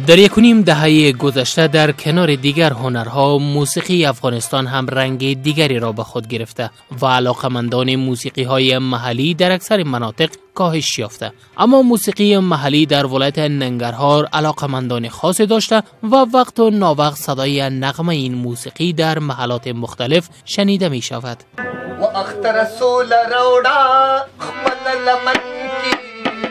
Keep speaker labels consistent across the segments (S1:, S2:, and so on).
S1: در 1.5 دهه گذشته در کنار دیگر هنرها موسیقی افغانستان هم رنگ دیگری را به خود گرفته و علاقمندان موسیقی های محلی در اکثر مناطق کاهش یافته. اما موسیقی محلی در ولایت ننگرهار علاقمندان خاصی داشته و وقت و ناوقت صدای نغمه این موسیقی در محلات مختلف شنیده می شود.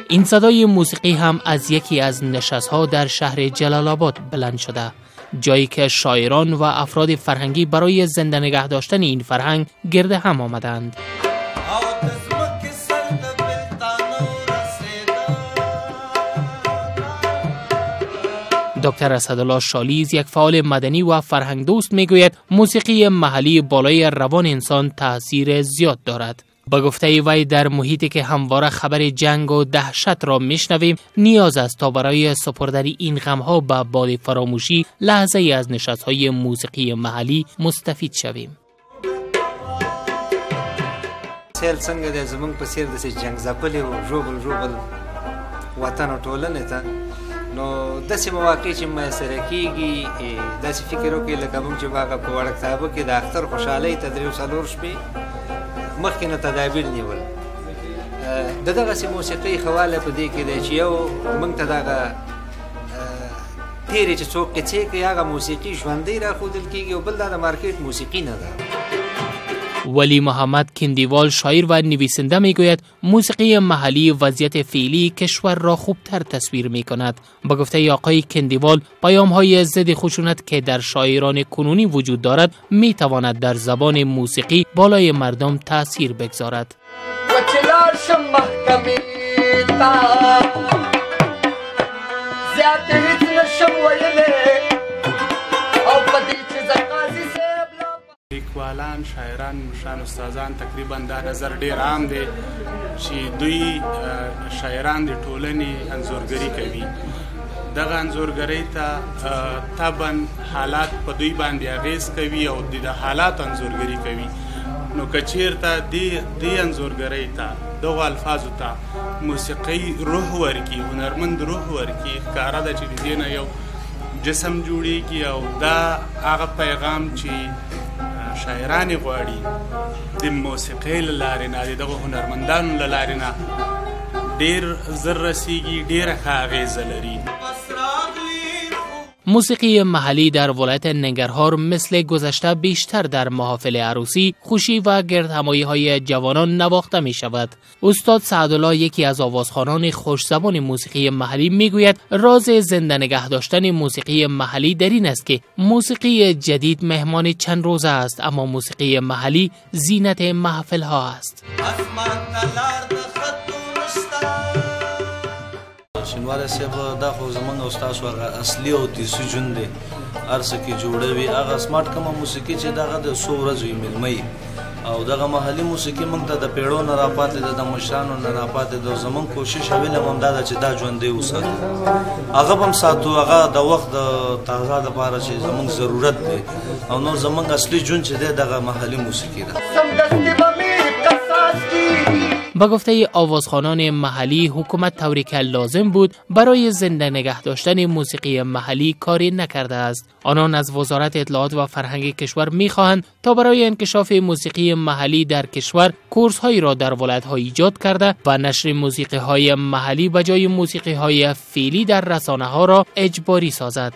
S1: این صدای موسیقی هم از یکی از نشست‌ها در شهر جلال آباد بلند شده، جایی که شاعران و افراد فرهنگی برای زنده نگه داشتن این فرهنگ گرد هم آمدند. دکتر اسدالله شالیز، یک فعال مدنی و فرهنگ دوست، میگوید موسیقی محلی بالای روان انسان تأثیر زیاد دارد. با گفته وی در محیطی که همواره خبر جنگ و دهشت را میشنویم، نیاز است تا برای سپردن این غمها به باد فراموشی لحظه ای از نشست‌های موسیقی محلی مستفید شویم.
S2: سیل څنګه د زمونږ په څیر د جنگ ځپلې و ژوبل وطن او ټولنې ته نو داسې مواقع چې میسره کېږي داسې فکر وکړئ لکه موږ چې هغه په وړه کتابو کې د اختر خوشحالۍ ته 3 شپې مخکې نه تدابیر نیول. د دغسې موسیقۍ ښه والی په دې کې دی چې یو موږ ته دغه تېرې چې څوک قصې کوي هغه موسیقي ژوندۍ راښودل کېږي او بل دا د مارکیټ موسیقي نه ده.
S1: ولی محمد کندیوال، شاعر و نویسنده، میگوید موسیقی محلی وضعیت فعلی کشور را خوبتر تصویر می کند. با گفته آقای کندیوال، پیام‌های ضد خشونت که در شاعران کنونی وجود دارد می تواند در زبان موسیقی بالای مردم تأثیر بگذارد.
S3: لیکوالان، شاعران، مشران، استادان تقریبا دا نظر ډیر عام دی چې دوی شاعران د ټولنې انځورګري کوي. دغه انځورګرۍ ته طبعا حالات په دوی باندې اغیز کوي او د حالات انځورګري کوي. نو که چیرته دې انځورګرۍ ته دغه الفاظو ته موسیقي روح ورکي، هنرمند روح ورکي، ښکاره ده چې د دې نه یو جسم جوړیږي او دا هغه پیغام چې شاعران غواړي د موسیقۍ له لارې نه، د دغه هنرمندانو له لارې نه ډېر زر رسیږي، ډېره ښه اغیزه لري.
S1: موسیقی محلی در ولایت ننگرهار مثل گذشته بیشتر در محافل عروسی، خوشی و گردهمایی‌های جوانان نواخته می شود. استاد سعدالله، یکی از آوازخوانان خوشزبان موسیقی محلی، میگوید راز زنده نگه داشتن موسیقی محلی در این است که موسیقی جدید مهمان چند روزه است، اما موسیقی محلی زینت محفل ها است.
S4: شینواره صاحب دا خو زمونږ او ستاسو هغه اصلي او دیسي ژوند دی، هر څه کې جوړوي. هغه سمارټ کومه موسیقي چې دغه د څو ورځو یې میلمه او دغه محلي موسیقي موږ ته د پیړو نه راپاتې ده، د مشرانو نه راپاتې ده. زمونږ کوشش او علم همدا ده چې دا ژوندی وساتو، هغه به هم ساتو. هغه د وخت د تازه دپاره چې زمونږ ضرورت دی او نور زمونږ اصلي ژوند چې دی دغه محلي موسیقي ده.
S1: با گفته آوازخوانان محلی، حکومت طوری که لازم بود برای زنده نگه داشتن موسیقی محلی کاری نکرده است. آنان از وزارت اطلاعات و فرهنگ کشور می‌خواهند تا برای انکشاف موسیقی محلی در کشور کورس‌هایی را در ولایت‌ها ایجاد کرده و نشر موسیقی‌های محلی به جای موسیقی‌های فعلی در رسانه‌ها را اجباری سازد.